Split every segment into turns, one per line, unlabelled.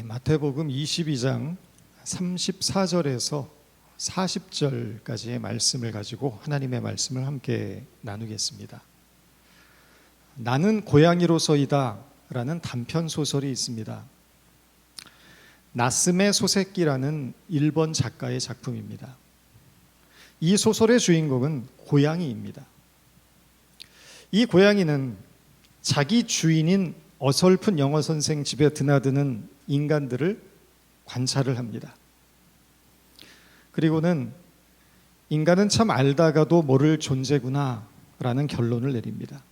마태복음 22장 34절에서 40절까지의 말씀을 가지고 하나님의 말씀을 함께 나누겠습니다. 나는 고양이로서이다 라는 단편 소설이 있습니다. 나스메 소세키라는 일본 작가의 작품입니다. 이 소설의 주인공은 고양이입니다. 이 고양이는 자기 주인인 어설픈 영어 선생 집에 드나드는 인간들을 관찰을 합니다. 그리고는 인간은 참 알다가도 모를 존재구나 라는 결론을 내립니다.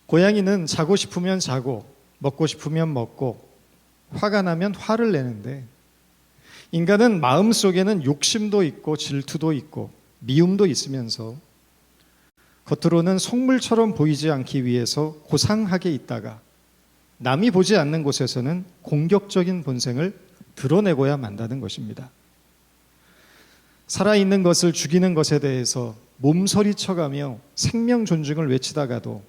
고양이는 자고 싶으면 자고 먹고 싶으면 먹고 화가 나면 화를 내는데, 인간은 마음속에는 욕심도 있고 질투도 있고 미움도 있으면서 겉으로는 속물처럼 보이지 않기 위해서 고상하게 있다가 남이 보지 않는 곳에서는 공격적인 본성을 드러내고야 만다는 것입니다. 살아있는 것을 죽이는 것에 대해서 몸서리쳐가며 생명 존중을 외치다가도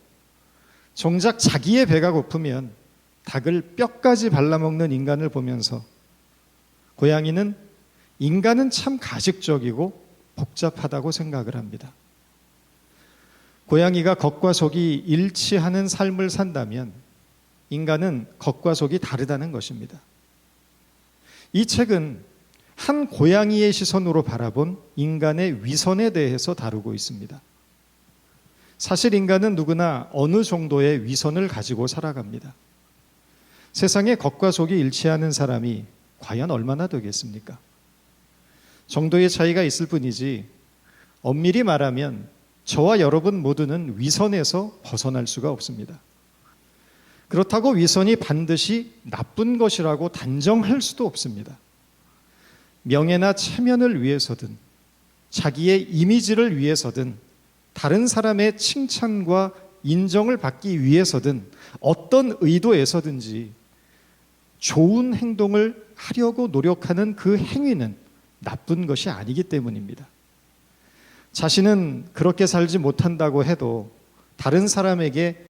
정작 자기의 배가 고프면 닭을 뼈까지 발라먹는 인간을 보면서 고양이는 인간은 참 가식적이고 복잡하다고 생각을 합니다. 고양이가 겉과 속이 일치하는 삶을 산다면 인간은 겉과 속이 다르다는 것입니다. 이 책은 한 고양이의 시선으로 바라본 인간의 위선에 대해서 다루고 있습니다. 사실 인간은 누구나 어느 정도의 위선을 가지고 살아갑니다. 세상에 겉과 속이 일치하는 사람이 과연 얼마나 되겠습니까? 정도의 차이가 있을 뿐이지 엄밀히 말하면 저와 여러분 모두는 위선에서 벗어날 수가 없습니다. 그렇다고 위선이 반드시 나쁜 것이라고 단정할 수도 없습니다. 명예나 체면을 위해서든 자기의 이미지를 위해서든 다른 사람의 칭찬과 인정을 받기 위해서든 어떤 의도에서든지 좋은 행동을 하려고 노력하는 그 행위는 나쁜 것이 아니기 때문입니다. 자신은 그렇게 살지 못한다고 해도 다른 사람에게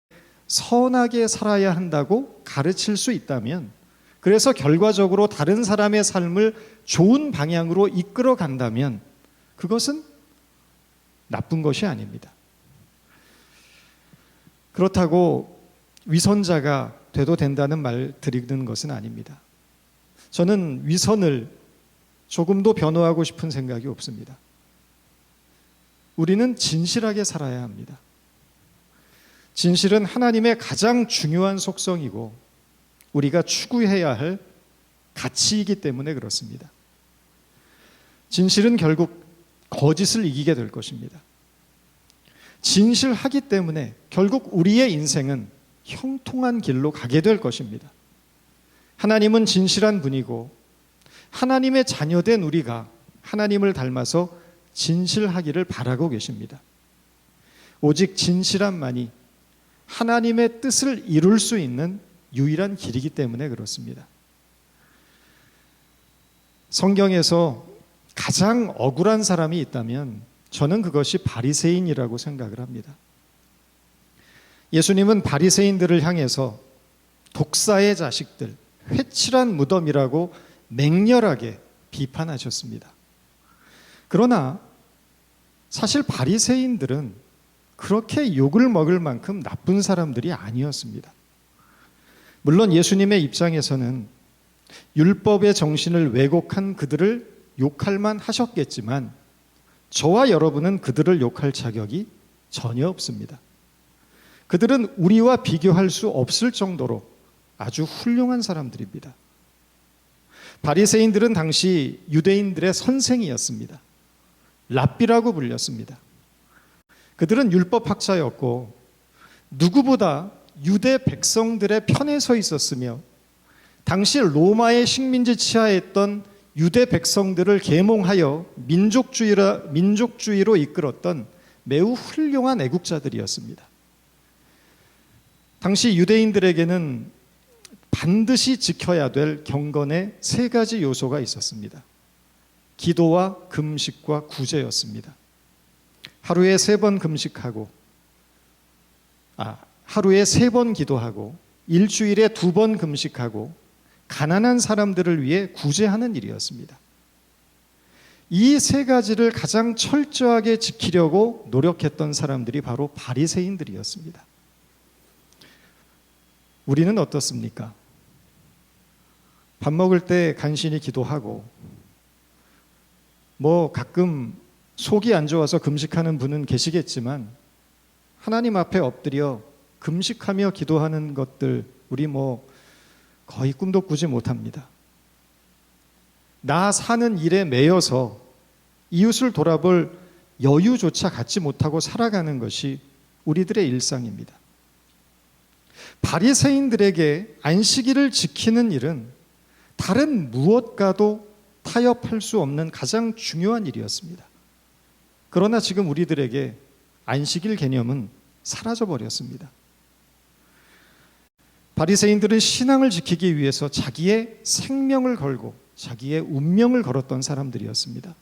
선하게 살아야 한다고 가르칠 수 있다면, 그래서 결과적으로 다른 사람의 삶을 좋은 방향으로 이끌어 간다면 그것은 나쁜 것이 아닙니다. 그렇다고 위선자가 돼도 된다는 말 드리는 것은 아닙니다. 저는 위선을 조금도 변호하고 싶은 생각이 없습니다. 우리는 진실하게 살아야 합니다. 진실은 하나님의 가장 중요한 속성이고 우리가 추구해야 할 가치이기 때문에 그렇습니다. 진실은 결국 거짓을 이기게 될 것입니다. 진실하기 때문에 결국 우리의 인생은 형통한 길로 가게 될 것입니다. 하나님은 진실한 분이고 하나님의 자녀된 우리가 하나님을 닮아서 진실하기를 바라고 계십니다. 오직 진실함만이 하나님의 뜻을 이룰 수 있는 유일한 길이기 때문에 그렇습니다. 성경에서 가장 억울한 사람이 있다면 저는 그것이 바리새인이라고 생각을 합니다. 예수님은 바리새인들을 향해서 독사의 자식들, 회칠한 무덤이라고 맹렬하게 비판하셨습니다. 그러나 사실 바리새인들은 그렇게 욕을 먹을 만큼 나쁜 사람들이 아니었습니다. 물론 예수님의 입장에서는 율법의 정신을 왜곡한 그들을 욕할 만 하셨겠지만 저와 여러분은 그들을 욕할 자격이 전혀 없습니다. 그들은 우리와 비교할 수 없을 정도로 아주 훌륭한 사람들입니다. 바리새인들은 당시 유대인들의 선생이었습니다. 랍비라고 불렸습니다. 그들은 율법학자였고 누구보다 유대 백성들의 편에 서 있었으며 당시 로마의 식민지 치하에 있던 유대 백성들을 계몽하여 민족주의로 이끌었던 매우 훌륭한 애국자들이었습니다. 당시 유대인들에게는 반드시 지켜야 될 경건의 세 가지 요소가 있었습니다. 기도와 금식과 구제였습니다. 하루에 3번 금식하고 하루에 3번 기도하고 일주일에 2번 금식하고 가난한 사람들을 위해 구제하는 일이었습니다. 이 3가지를 가장 철저하게 지키려고 노력했던 사람들이 바로 바리새인들이었습니다. 우리는 어떻습니까? 밥 먹을 때 간신히 기도하고 가끔 속이 안 좋아서 금식하는 분은 계시겠지만 하나님 앞에 엎드려 금식하며 기도하는 것들 우리 거의 꿈도 꾸지 못합니다. 나 사는 일에 매여서 이웃을 돌아볼 여유조차 갖지 못하고 살아가는 것이 우리들의 일상입니다. 바리새인들에게 안식일을 지키는 일은 다른 무엇과도 타협할 수 없는 가장 중요한 일이었습니다. 그러나 지금 우리들에게 안식일 개념은 사라져 버렸습니다. 바리새인들은 신앙을 지키기 위해서 자기의 생명을 걸고 자기의 운명을 걸었던 사람들이었습니다.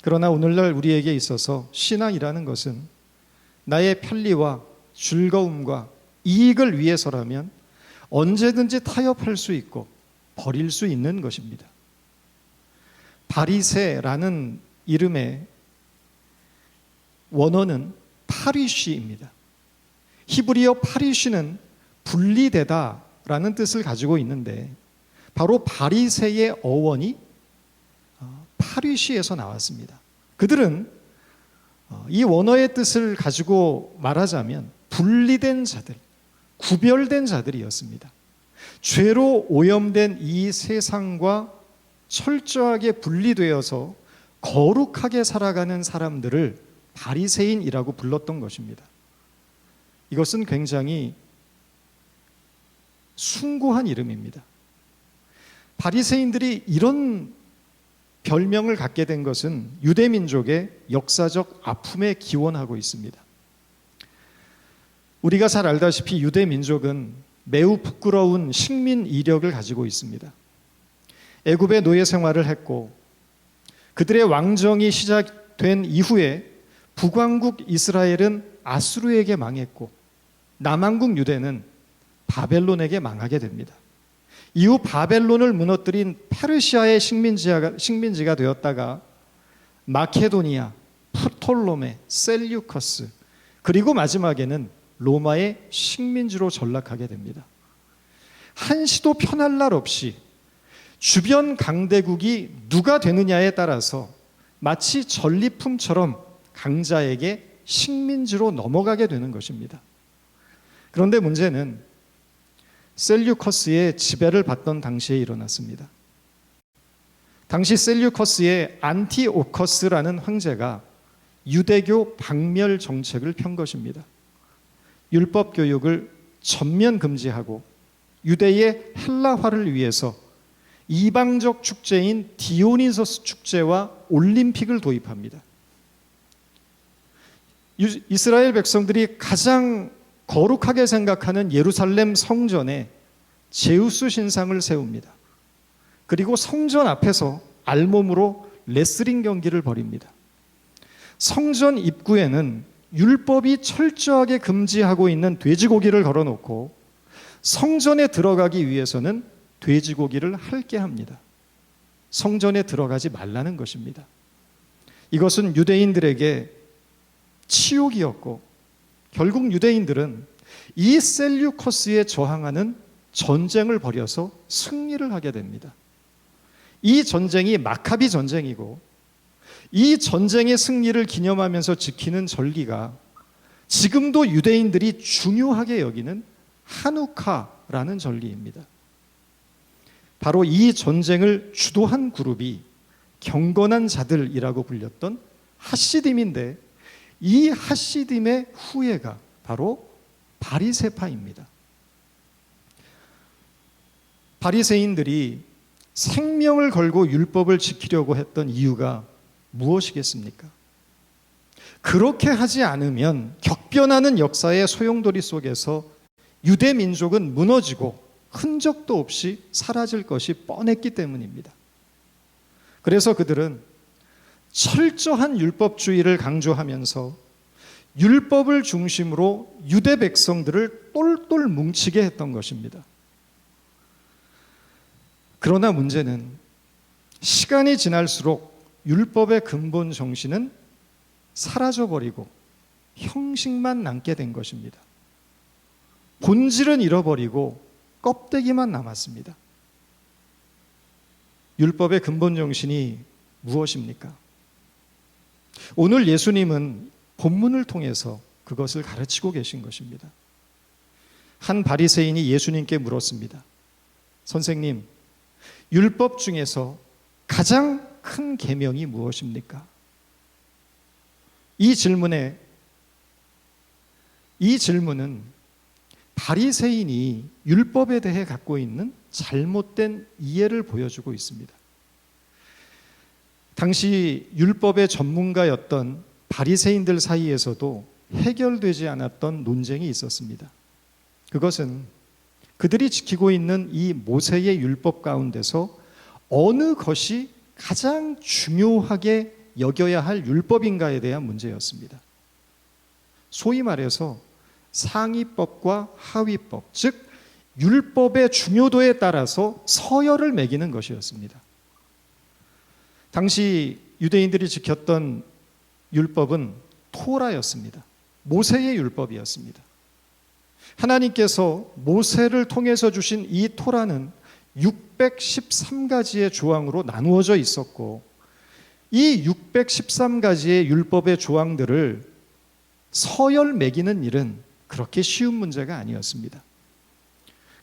그러나 오늘날 우리에게 있어서 신앙이라는 것은 나의 편리와 즐거움과 이익을 위해서라면 언제든지 타협할 수 있고 버릴 수 있는 것입니다. 바리새라는 이름의 원어는 파리쉬입니다. 히브리어 파리쉬는 분리되다라는 뜻을 가지고 있는데 바로 바리새의 어원이 파리쉬에서 나왔습니다. 그들은 이 원어의 뜻을 가지고 말하자면 분리된 자들, 구별된 자들이었습니다. 죄로 오염된 이 세상과 철저하게 분리되어서 거룩하게 살아가는 사람들을 바리새인이라고 불렀던 것입니다. 이것은 굉장히 숭고한 이름입니다. 바리새인들이 이런 별명을 갖게 된 것은 유대민족의 역사적 아픔에 기원하고 있습니다. 우리가 잘 알다시피 유대민족은 매우 부끄러운 식민 이력을 가지고 있습니다. 애굽의 노예 생활을 했고 그들의 왕정이 시작된 이후에 북왕국 이스라엘은 아수르에게 망했고 남왕국 유대는 바벨론에게 망하게 됩니다. 이후 바벨론을 무너뜨린 페르시아의 식민지가 되었다가 마케도니아, 프톨로메, 셀류커스 그리고 마지막에는 로마의 식민지로 전락하게 됩니다. 한시도 편할 날 없이 주변 강대국이 누가 되느냐에 따라서 마치 전리품처럼 강자에게 식민지로 넘어가게 되는 것입니다. 그런데 문제는 셀류커스의 지배를 받던 당시에 일어났습니다. 당시 셀류커스의 안티오커스라는 황제가 유대교 박멸 정책을 편 것입니다. 율법 교육을 전면 금지하고 유대의 헬라화를 위해서 이방적 축제인 디오니소스 축제와 올림픽을 도입합니다. 이스라엘 백성들이 가장 거룩하게 생각하는 예루살렘 성전에 제우스 신상을 세웁니다. 그리고 성전 앞에서 알몸으로 레슬링 경기를 벌입니다. 성전 입구에는 율법이 철저하게 금지하고 있는 돼지고기를 걸어놓고 성전에 들어가기 위해서는 돼지고기를 핥게 합니다. 성전에 들어가지 말라는 것입니다. 이것은 유대인들에게 치욕이었고 결국 유대인들은 이 셀류커스에 저항하는 전쟁을 벌여서 승리를 하게 됩니다. 이 전쟁이 마카비 전쟁이고 이 전쟁의 승리를 기념하면서 지키는 절기가 지금도 유대인들이 중요하게 여기는 하누카라는 절기입니다. 바로 이 전쟁을 주도한 그룹이 경건한 자들이라고 불렸던 하시딤인데 이 하시딤의 후예가 바로 바리새파입니다. 바리새인들이 생명을 걸고 율법을 지키려고 했던 이유가 무엇이겠습니까? 그렇게 하지 않으면 격변하는 역사의 소용돌이 속에서 유대 민족은 무너지고 흔적도 없이 사라질 것이 뻔했기 때문입니다. 그래서 그들은 철저한 율법주의를 강조하면서 율법을 중심으로 유대 백성들을 똘똘 뭉치게 했던 것입니다. 그러나 문제는 시간이 지날수록 율법의 근본 정신은 사라져버리고 형식만 남게 된 것입니다. 본질은 잃어버리고 껍데기만 남았습니다. 율법의 근본 정신이 무엇입니까? 오늘 예수님은 본문을 통해서 그것을 가르치고 계신 것입니다. 한 바리새인이 예수님께 물었습니다. 선생님, 율법 중에서 가장 큰 계명이 무엇입니까? 이 질문은 바리새인이 율법에 대해 갖고 있는 잘못된 이해를 보여주고 있습니다. 당시 율법의 전문가였던 바리새인들 사이에서도 해결되지 않았던 논쟁이 있었습니다. 그것은 그들이 지키고 있는 이 모세의 율법 가운데서 어느 것이 가장 중요하게 여겨야 할 율법인가에 대한 문제였습니다. 소위 말해서 상위법과 하위법, 즉 율법의 중요도에 따라서 서열을 매기는 것이었습니다. 당시 유대인들이 지켰던 율법은 토라였습니다. 모세의 율법이었습니다. 하나님께서 모세를 통해서 주신 이 토라는 613가지의 조항으로 나누어져 있었고, 이 613가지의 율법의 조항들을 서열 매기는 일은 그렇게 쉬운 문제가 아니었습니다.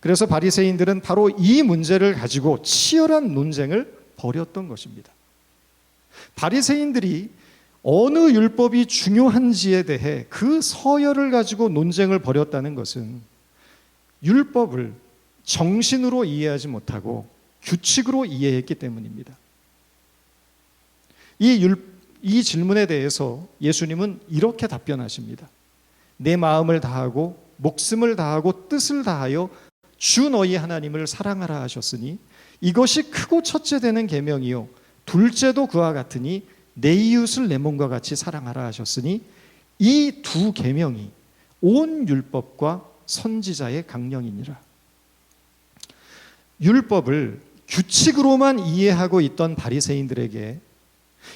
그래서 바리새인들은 바로 이 문제를 가지고 치열한 논쟁을 벌였던 것입니다. 바리새인들이 어느 율법이 중요한지에 대해 그 서열을 가지고 논쟁을 벌였다는 것은 율법을 정신으로 이해하지 못하고 규칙으로 이해했기 때문입니다. 이 질문에 대해서 예수님은 이렇게 답변하십니다. 내 마음을 다하고 목숨을 다하고 뜻을 다하여 주 너희 하나님을 사랑하라 하셨으니 이것이 크고 첫째 되는 계명이요 둘째도 그와 같으니 내 이웃을 내 몸과 같이 사랑하라 하셨으니 이 두 계명이 온 율법과 선지자의 강령이니라. 율법을 규칙으로만 이해하고 있던 바리새인들에게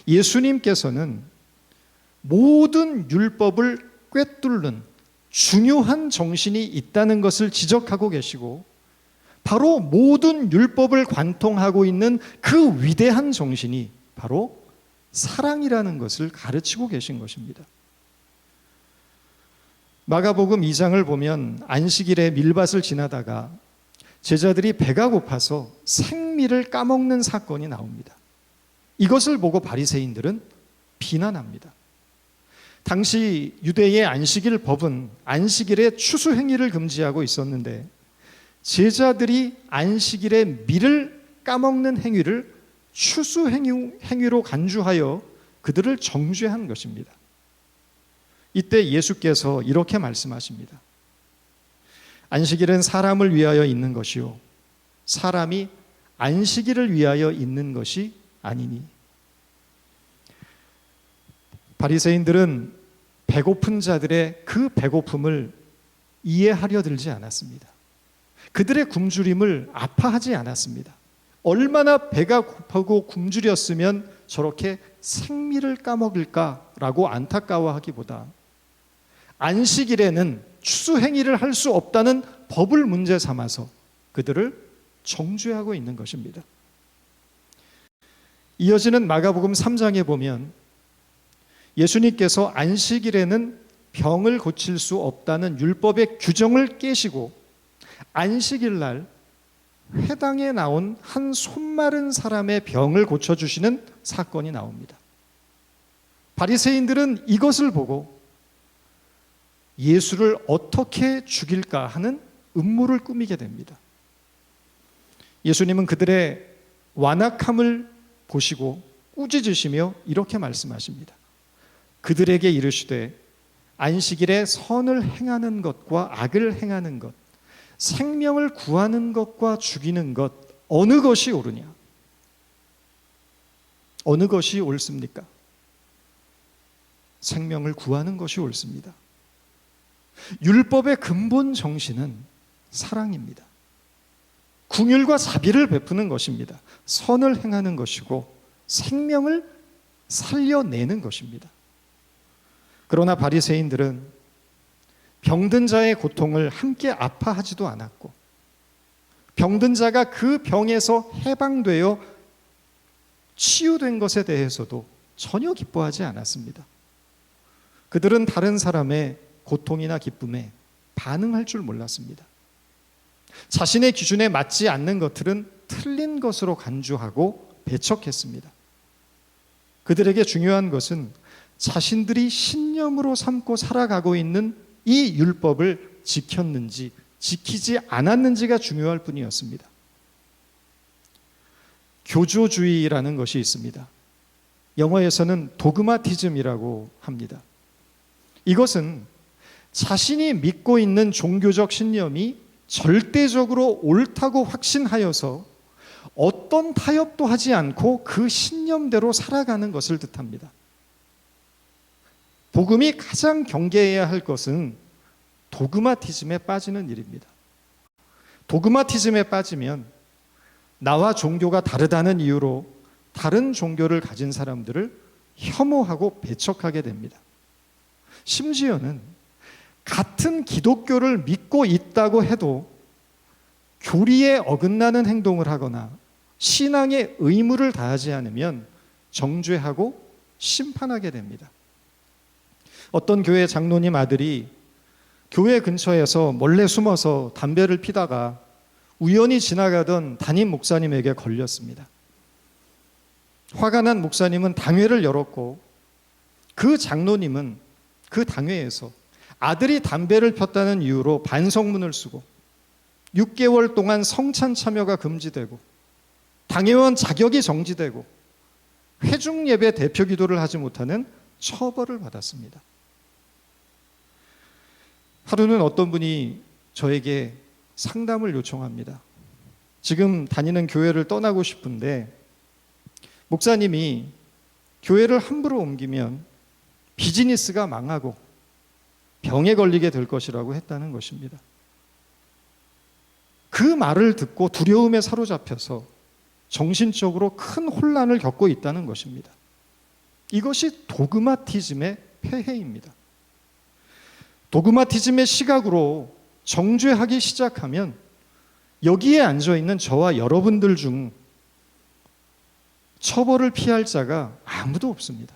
예수님께서는 모든 율법을 꿰뚫는 중요한 정신이 있다는 것을 지적하고 계시고, 바로 모든 율법을 관통하고 있는 그 위대한 정신이 바로 사랑이라는 것을 가르치고 계신 것입니다. 마가복음 2장을 보면 안식일에 밀밭을 지나다가 제자들이 배가 고파서 생미를 까먹는 사건이 나옵니다. 이것을 보고 바리새인들은 비난합니다. 당시 유대의 안식일 법은 안식일에 추수 행위를 금지하고 있었는데 제자들이 안식일에 밀을 까먹는 행위를 추수 행위로 간주하여 그들을 정죄한 것입니다. 이때 예수께서 이렇게 말씀하십니다. 안식일은 사람을 위하여 있는 것이요 사람이 안식일을 위하여 있는 것이 아니니. 바리새인들은 배고픈 자들의 그 배고픔을 이해하려 들지 않았습니다. 그들의 굶주림을 아파하지 않았습니다. 얼마나 배가 고프고 굶주렸으면 저렇게 생미를 까먹을까라고 안타까워하기보다 안식일에는 추수행위를 할 수 없다는 법을 문제 삼아서 그들을 정죄하고 있는 것입니다. 이어지는 마가복음 3장에 보면 예수님께서 안식일에는 병을 고칠 수 없다는 율법의 규정을 깨시고 안식일 날 회당에 나온 한 손마른 사람의 병을 고쳐주시는 사건이 나옵니다. 바리새인들은 이것을 보고 예수를 어떻게 죽일까 하는 음모를 꾸미게 됩니다. 예수님은 그들의 완악함을 보시고 꾸짖으시며 이렇게 말씀하십니다. 그들에게 이르시되 안식일에 선을 행하는 것과 악을 행하는 것, 생명을 구하는 것과 죽이는 것 어느 것이 옳으냐? 어느 것이 옳습니까? 생명을 구하는 것이 옳습니다. 율법의 근본 정신은 사랑입니다. 긍휼과 자비를 베푸는 것입니다. 선을 행하는 것이고 생명을 살려내는 것입니다. 그러나 바리새인들은 병든 자의 고통을 함께 아파하지도 않았고 병든 자가 그 병에서 해방되어 치유된 것에 대해서도 전혀 기뻐하지 않았습니다. 그들은 다른 사람의 고통이나 기쁨에 반응할 줄 몰랐습니다. 자신의 기준에 맞지 않는 것들은 틀린 것으로 간주하고 배척했습니다. 그들에게 중요한 것은 자신들이 신념으로 삼고 살아가고 있는 이 율법을 지켰는지 지키지 않았는지가 중요할 뿐이었습니다. 교조주의라는 것이 있습니다. 영어에서는 도그마티즘이라고 합니다. 이것은 자신이 믿고 있는 종교적 신념이 절대적으로 옳다고 확신하여서 어떤 타협도 하지 않고 그 신념대로 살아가는 것을 뜻합니다. 복음이 가장 경계해야 할 것은 도그마티즘에 빠지는 일입니다. 도그마티즘에 빠지면 나와 종교가 다르다는 이유로 다른 종교를 가진 사람들을 혐오하고 배척하게 됩니다. 심지어는 같은 기독교를 믿고 있다고 해도 교리에 어긋나는 행동을 하거나 신앙의 의무를 다하지 않으면 정죄하고 심판하게 됩니다. 어떤 교회 장로님 아들이 교회 근처에서 몰래 숨어서 담배를 피다가 우연히 지나가던 담임 목사님에게 걸렸습니다. 화가 난 목사님은 당회를 열었고 그 장로님은 그 당회에서 아들이 담배를 폈다는 이유로 반성문을 쓰고 6개월 동안 성찬 참여가 금지되고 당회원 자격이 정지되고 회중 예배 대표 기도를 하지 못하는 처벌을 받았습니다. 하루는 어떤 분이 저에게 상담을 요청합니다. 지금 다니는 교회를 떠나고 싶은데 목사님이 교회를 함부로 옮기면 비즈니스가 망하고 병에 걸리게 될 것이라고 했다는 것입니다. 그 말을 듣고 두려움에 사로잡혀서 정신적으로 큰 혼란을 겪고 있다는 것입니다. 이것이 도그마티즘의 폐해입니다. 도그마티즘의 시각으로 정죄하기 시작하면 여기에 앉아있는 저와 여러분들 중 처벌을 피할 자가 아무도 없습니다.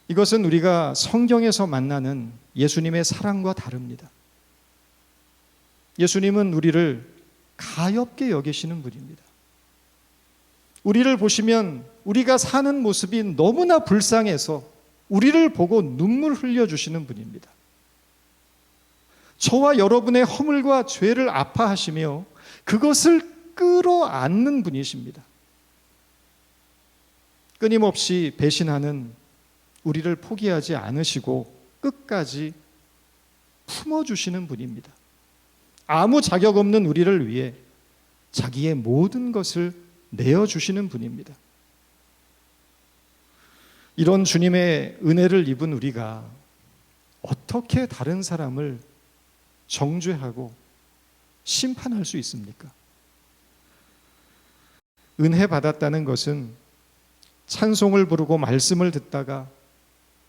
이것은 우리가 성경에서 만나는 예수님의 사랑과 다릅니다. 예수님은 우리를 가엾게 여기시는 분입니다. 우리를 보시면 우리가 사는 모습이 너무나 불쌍해서 우리를 보고 눈물 흘려주시는 분입니다. 저와 여러분의 허물과 죄를 아파하시며 그것을 끌어안는 분이십니다. 끊임없이 배신하는 우리를 포기하지 않으시고 끝까지 품어주시는 분입니다. 아무 자격 없는 우리를 위해 자기의 모든 것을 내어주시는 분입니다. 이런 주님의 은혜를 입은 우리가 어떻게 다른 사람을 정죄하고 심판할 수 있습니까? 은혜 받았다는 것은 찬송을 부르고 말씀을 듣다가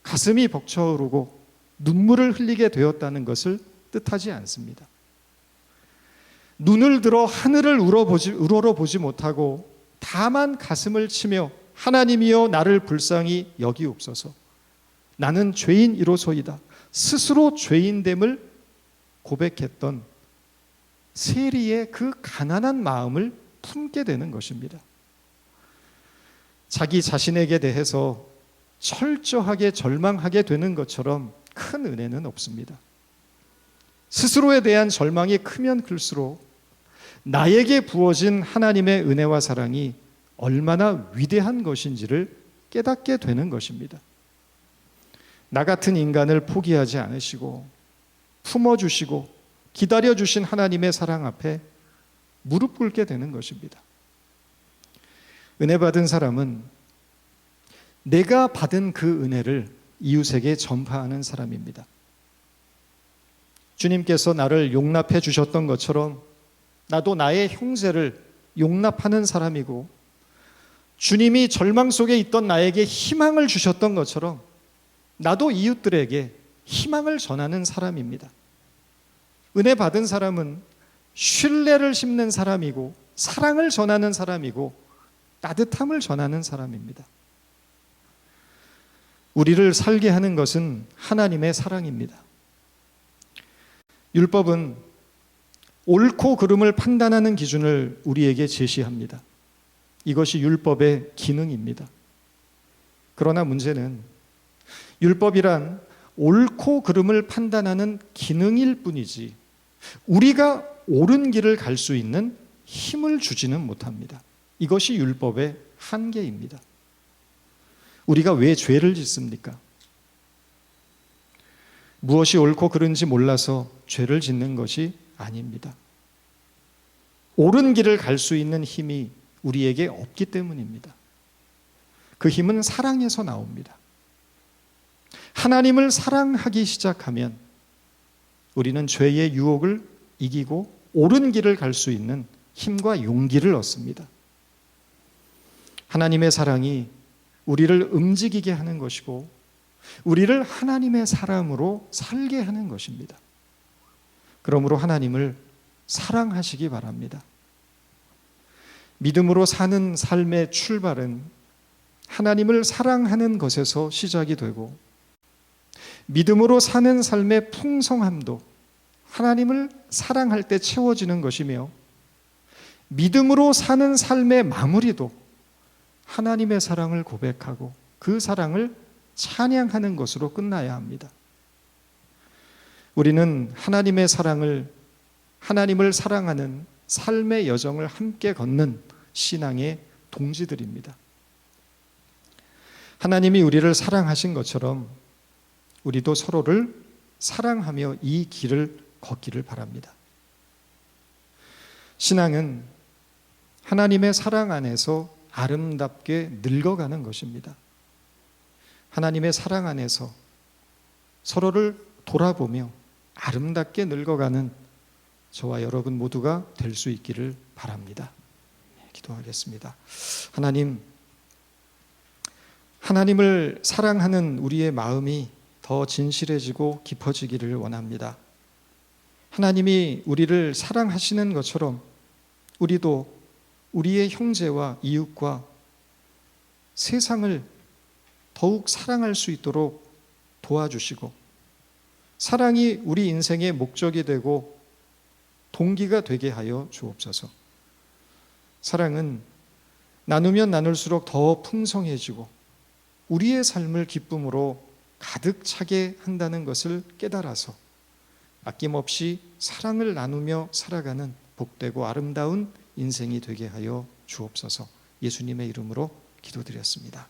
가슴이 벅차오르고 눈물을 흘리게 되었다는 것을 뜻하지 않습니다. 눈을 들어 하늘을 우러러보지 못하고 다만 가슴을 치며 하나님이여 나를 불쌍히 여기옵소서. 나는 죄인이로소이다. 스스로 죄인됨을 고백했던 세리의 그 가난한 마음을 품게 되는 것입니다. 자기 자신에게 대해서 철저하게 절망하게 되는 것처럼 큰 은혜는 없습니다. 스스로에 대한 절망이 크면 클수록 나에게 부어진 하나님의 은혜와 사랑이 얼마나 위대한 것인지를 깨닫게 되는 것입니다. 나 같은 인간을 포기하지 않으시고 품어주시고 기다려주신 하나님의 사랑 앞에 무릎 꿇게 되는 것입니다. 은혜 받은 사람은 내가 받은 그 은혜를 이웃에게 전파하는 사람입니다. 주님께서 나를 용납해 주셨던 것처럼 나도 나의 형제를 용납하는 사람이고, 주님이 절망 속에 있던 나에게 희망을 주셨던 것처럼 나도 이웃들에게 희망을 전하는 사람입니다. 은혜 받은 사람은 신뢰를 심는 사람이고, 사랑을 전하는 사람이고, 따뜻함을 전하는 사람입니다. 우리를 살게 하는 것은 하나님의 사랑입니다. 율법은 옳고 그름을 판단하는 기준을 우리에게 제시합니다. 이것이 율법의 기능입니다. 그러나 문제는 율법이란 옳고 그름을 판단하는 기능일 뿐이지 우리가 옳은 길을 갈 수 있는 힘을 주지는 못합니다. 이것이 율법의 한계입니다. 우리가 왜 죄를 짓습니까? 무엇이 옳고 그른지 몰라서 죄를 짓는 것이 아닙니다. 옳은 길을 갈 수 있는 힘이 우리에게 없기 때문입니다. 그 힘은 사랑에서 나옵니다. 하나님을 사랑하기 시작하면 우리는 죄의 유혹을 이기고 옳은 길을 갈 수 있는 힘과 용기를 얻습니다. 하나님의 사랑이 우리를 움직이게 하는 것이고 우리를 하나님의 사람으로 살게 하는 것입니다. 그러므로 하나님을 사랑하시기 바랍니다. 믿음으로 사는 삶의 출발은 하나님을 사랑하는 것에서 시작이 되고, 믿음으로 사는 삶의 풍성함도 하나님을 사랑할 때 채워지는 것이며, 믿음으로 사는 삶의 마무리도 하나님의 사랑을 고백하고 그 사랑을 찬양하는 것으로 끝나야 합니다. 우리는 하나님의 사랑을, 하나님을 사랑하는 삶의 여정을 함께 걷는 신앙의 동지들입니다. 하나님이 우리를 사랑하신 것처럼 우리도 서로를 사랑하며 이 길을 걷기를 바랍니다. 신앙은 하나님의 사랑 안에서 아름답게 늙어가는 것입니다. 하나님의 사랑 안에서 서로를 돌아보며 아름답게 늙어가는 저와 여러분 모두가 될 수 있기를 바랍니다. 기도하겠습니다. 하나님을 사랑하는 우리의 마음이 더 진실해지고 깊어지기를 원합니다. 하나님이 우리를 사랑하시는 것처럼 우리도 우리의 형제와 이웃과 세상을 더욱 사랑할 수 있도록 도와주시고, 사랑이 우리 인생의 목적이 되고 동기가 되게 하여 주옵소서. 사랑은 나누면 나눌수록 더 풍성해지고 우리의 삶을 기쁨으로 가득 차게 한다는 것을 깨달아서 아낌없이 사랑을 나누며 살아가는 복되고 아름다운 인생이 되게 하여 주옵소서. 예수님의 이름으로 기도드렸습니다.